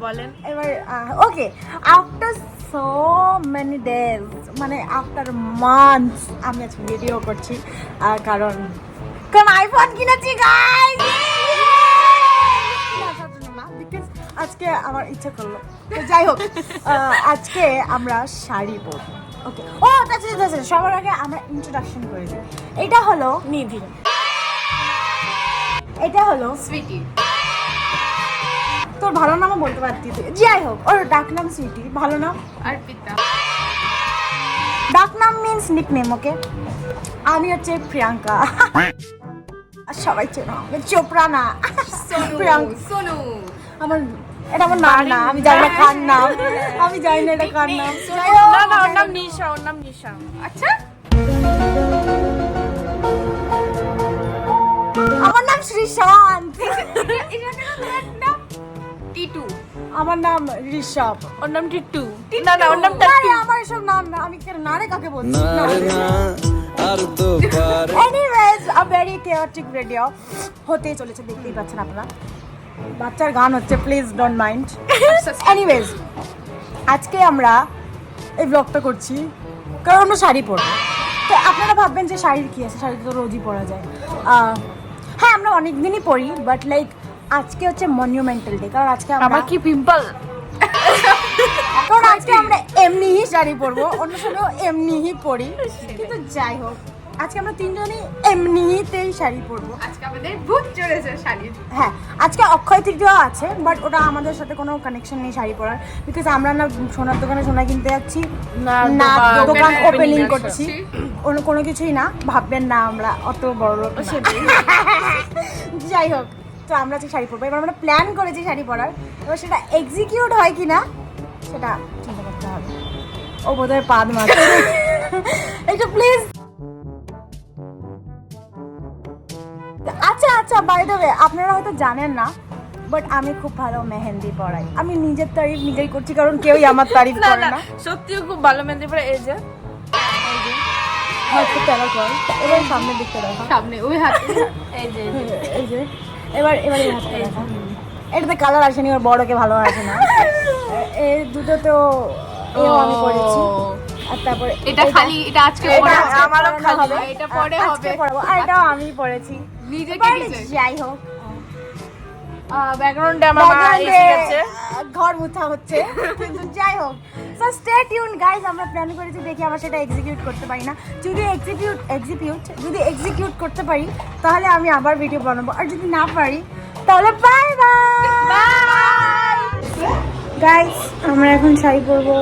বলেন এবার ওকে, after so many days, মানে আফটার মান্থস আমি আজকে ভিডিও করছি, কারণ আইফোন কিনেছি গাইস। আজকে আমার ইচ্ছা করলো, তো যাই হোক আজকে আমরা শাড়ি পরবো। ওকে, ও আচ্ছা, সবার আগে আমরা ইন্ট্রোডাকশন করে দিই। এটা হলো নিধি, এটা হলো সুইটি। তোর ভালো নামও বলতে পারতি তুই। যাই হোক, ওর ডাক নাম সুইটি, ভালো নাম অর্পিতা। ডাক নাম মিন্স নিকনেম। ওকে, আমি হচ্ছে প্রিয়াঙ্কা। আর সবাই চেনো আমাকে চোপড়া না, প্রিয়াঙ্কা। সোনু। আমার এটা আমার নাম না, আমি জানি না কার নাম, আমি জানি না এটা কার নাম। না না, ওর নাম নিশা, ওর নাম নিশা। আচ্ছা, আমার নাম শ্রীশান্ত। টিটু। আমার নাম ঋষভ। ওর নাম টিটু। না না, ওর নাম আরে টাটু। আমার এসব নাম না, আমি কেন নারে কাকে বলছি? আর anyways, a very chaotic video হতে চলেছে, দেখতেই পাচ্ছেন আপনারা। বাচ্চার গান হচ্ছে, প্লিজ ডোন্ট মাইন্ড। এনিওয়েজ, আজকে আমরা এই ব্লগটা করছি কারণ আমরা শাড়ি পরবো। তো আপনারা ভাববেন যে শাড়ির কী আছে, শাড়ি তো রোজই পরা যায়। হ্যাঁ, আমরা অনেক দিনই পরি, বাট লাইক আজকে হচ্ছে মনিউমেন্টাল ডে, কারণ আজকে আমার আমরা কি পিম্পল? কারণ আজকে আমরা এমনিই শাড়ি পরবো, অন্য সময়ও এমনিই পরি, কিন্তু যাই হোক আজকে আমরা তিনজনই এমনিতেই শাড়ি পরবো। আজকে আমাদের ভূত চড়েছে শাড়ির। হ্যাঁ, আজকে অক্ষয় তৃতীয়া আছে, বাট ওটা আমাদের সাথে কোনো কানেকশন নেই শাড়ি পরার, বিকজ আমরা না সোনার দোকানে সোনা কিনতে যাচ্ছি, না দোকান ওপেনিং করছি, অন্য কোনো কিছুই না। ভাববেন না আমরা অত বড় লোক না। যাই হোক, তো আমরা আজকে শাড়ি পরবো। এবার আমরা প্ল্যান করেছি শাড়ি পরার, এবার সেটা এক্সিকিউট হয় কি না সেটা চিন্তা করতে হবে। ও বোধহয় পাদ মারছে, একটু প্লিজ। আচ্ছা, বাই দ্য ওয়ে, আপনারা হয়তো জানেন না, বাট আমি খুব ভালো মেহেন্দি পড়াই। আমি নিজের তারিফ নিজেই করছি, কারণ কেউই আমার তারিফ না করে না, না। সত্যিও খুব ভালো মেহেন্দি পরে। এই যে হয়তো তেরা কর, এবার সামনের দিকটা দেখা, সামনে ওই হাতে, এই যে এই যে এবার এই হাতটা দেখা। এটাতে কালার আসেনি, ওর বড়কে ভালো আসে না। এই দুটো তো আমি করেছি, আর তারপর এটা খালি, এটা আজকে পরে আমারও খালি হবে, এটা পরে আজকে হবে। পরাবো, আর এটাও আমি পরেছি নিজেকে এবার। নিজে। যাই হোক, ব্যাকগ্রাউন্ডে আমার মা এসে গেছে। ঘর মুছা হচ্ছে, কিন্তু যাই হোক, সো স্টে টিউন গাইস। আমরা প্ল্যান করেছি, দেখি আমরা সেটা এক্সিকিউট করতে পারি না। যদি এক্সিকিউট করতে পারি তাহলে আমি আবার ভিডিও বানাবো, আর যদি না পারি তাহলে বাই বাই গাইস। আমরা এখন শাড়ি পরবো।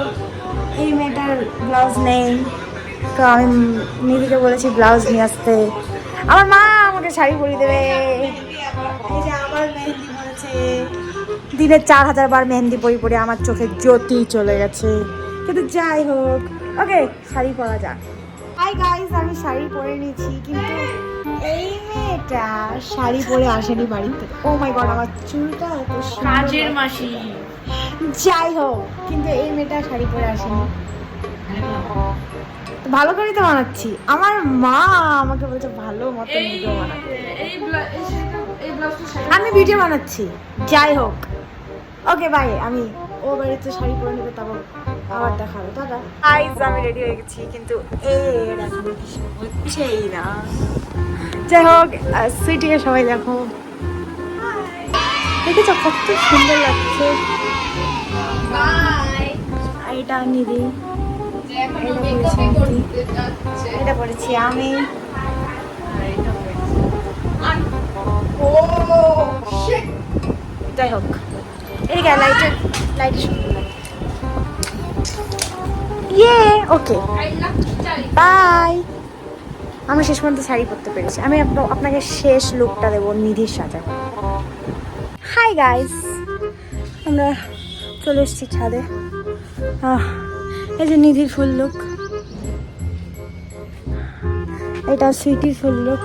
এই মেয়েটার ব্লাউজ নেই, তো আমি নিধিকে বলেছি ব্লাউজ নিয়ে আসতে। আমার মা আমাকে শাড়ি পরিয়ে দেবে। এই যে আবার মেহেন্দি পড়েছে, দিনে 4000 বার মেহেন্দি পরে আমার চোখে জ্যোতি চলে গেছে, কিন্তু যাই হোক, ওকে শাড়ি পরা যাক। হাই গাইস, আমি শাড়ি পরে নিয়েছি, কিন্তু এই মেয়েটা শাড়ি পরে আসেনি বাড়িতে। ও মাই গড, আমার চুলটা এত সুন্দর। কাজের মাসি। যাই হোক, কিন্তু এই মেয়েটা শাড়ি পরে আসেনি। তো ভালো করে তো বানাচ্ছি, আমার মা আমাকে বলছে ভালো মতো ভিডিও বানাতে। আমি ভিডিও বানাচ্ছি, যাই হোক, ওকে বাই। আমি ও বাড়িতে শাড়ি পরে নেবে, তারপর আবার দেখাবো। দাদা গাইস, আমি রেডি হয়ে গেছি, কিন্তু এর এখনো কিছু হচ্ছেই না। যাই হোক, সুইটিকে সবাই দেখো, দেখেছো কত সুন্দর লাগছে। এটা নিদি, এটা পড়েছি আমি। যাই হোক, এদিকে লাইটের সুন্দর লাগে। ইয়ে, ওকে বাই। আমরা শেষ পর্যন্ত শাড়ি পরতে পেরেছি। আমি আপনাকে শেষ লুকটা দেবো নিধির সাথে। হাই গাইস, আমরা চলে এসেছি ছাদে। এই যে নিধির ফুল লুক, এটা সুইটির ফুল লুক।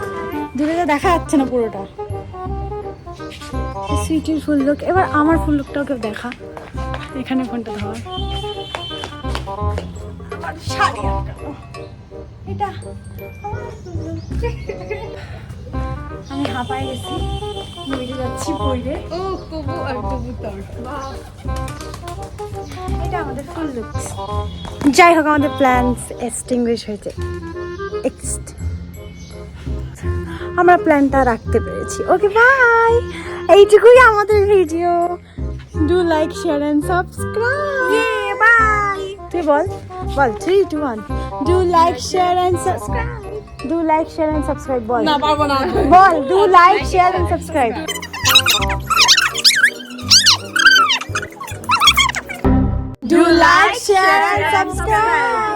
দূরে তো দেখা যাচ্ছে না পুরোটা, সুইটির ফুল লুক। এবার আমার ফুল লুকটাও কেউ দেখা, এখানে ফোনটা ধর। আমার শাড়ি আটকানো, এটা আমি হাঁপায় গেছি, পইরে যাচ্ছি পইরে। ও কবু আর কবুতর এটা আমাদের ফুল লুকস। যাই হোক আমাদের প্ল্যানস এক্সটিংগুইশ হয়েছে। আমরা প্ল্যানটা রাখতে পেরেছি। ওকে বাই, এইটুকুই আমাদের video. Do like share and subscribe. Bye. তুই বল বল 3 2 1 do like share and subscribe. Do like share and subscribe বল। না পারবো না বল do like share and subscribe. Do like, share, and subscribe.